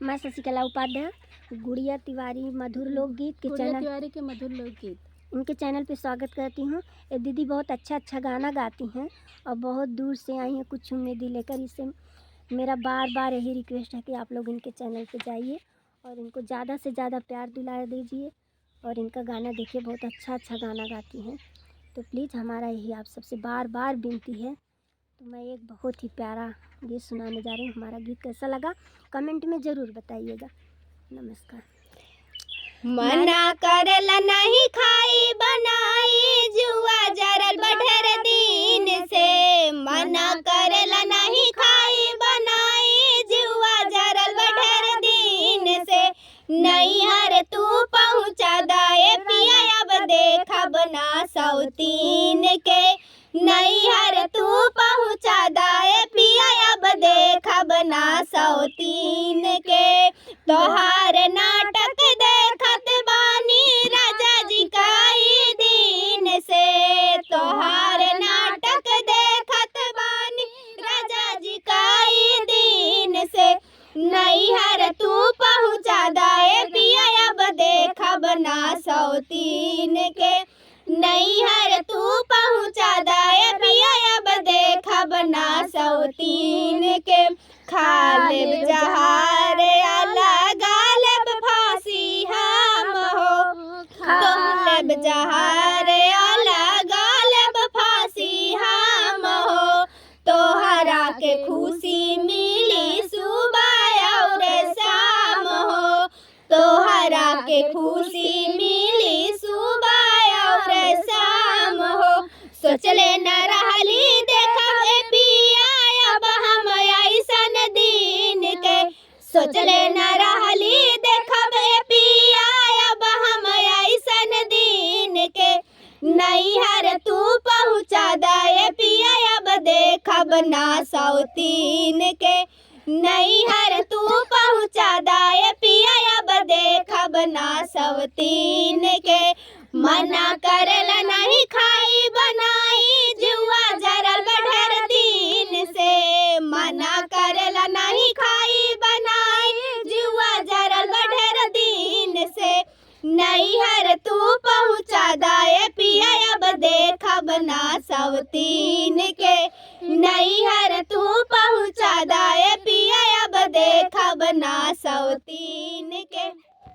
मैं शशिकला उपाध्याय, गुड़िया तिवारी मधुर लोकगीत के चैनल तिवारी के मधुर लोकगीत उनके चैनल पे स्वागत करती हूँ। ये दीदी बहुत अच्छा गाना गाती हैं और बहुत दूर से आई हैं कुछ उम्मीदें लेकर। इससे मेरा बार बार यही रिक्वेस्ट है कि आप लोग इनके चैनल पे जाइए और इनको ज़्यादा से ज़्यादा प्यार दिला दीजिए और इनका गाना देखिए, बहुत अच्छा गाना गाती हैं। तो प्लीज़ हमारा यही आप सबसे बार बार विनती है। तो मैं एक बहुत ही प्यारा गीत सुनाने जा रही हूँ। हमारा गीत कैसा लगा कमेंट में ज़रूर बताइएगा। नमस्कार। मना करला नहीं खाई बनाई जुआ जरल बढर दिन से। मना करला नहीं खाई बनाई जुआ जरल बढर दिन से। नैहर तू पहुँचा दाए पिया अब देखा बना सौतीन के। नैहर तू पहुँचा दाए पिया अब देखा बना सौतीन के। तोहार नाटक देखत बानी राजा जी काई दिन से। तोहार नाटक देखत बानी राजा जी काई दिन से। नैहर तू पहुँचा दाए पिया अब देखा बना सौतीन के। नैहर तू पहुँचा दाए पिया अब देखा बना सौतीन के। खालिब जहार अलग गालब फांसी हम हो। खालिब जहार अलग गालब फांसी हम हो। तोहरा के खुशी मिली सुबह और शाम हो। तोहरा के खुशी मिली सुबह और शाम हो। सोचले न रहली देखब पिया अब हम ऐसन दिन के। सोचले न रहली देखब पिया अब हम ऐसन दिन के। नैहर तू पहुँचा दाए पिया अब देखब ना सौतीन के। नैहर तू पहुँचा दाए पिया अब देखब ना सौतीन के। मना करला नहीं खाई बनाई जुआ जरल बढर दिन से। मना करला नहीं खाई बनाई जुआ जरल बढर दिन से। नैहर तू पहुँचा दाए पिया अब देखब ना सौतीन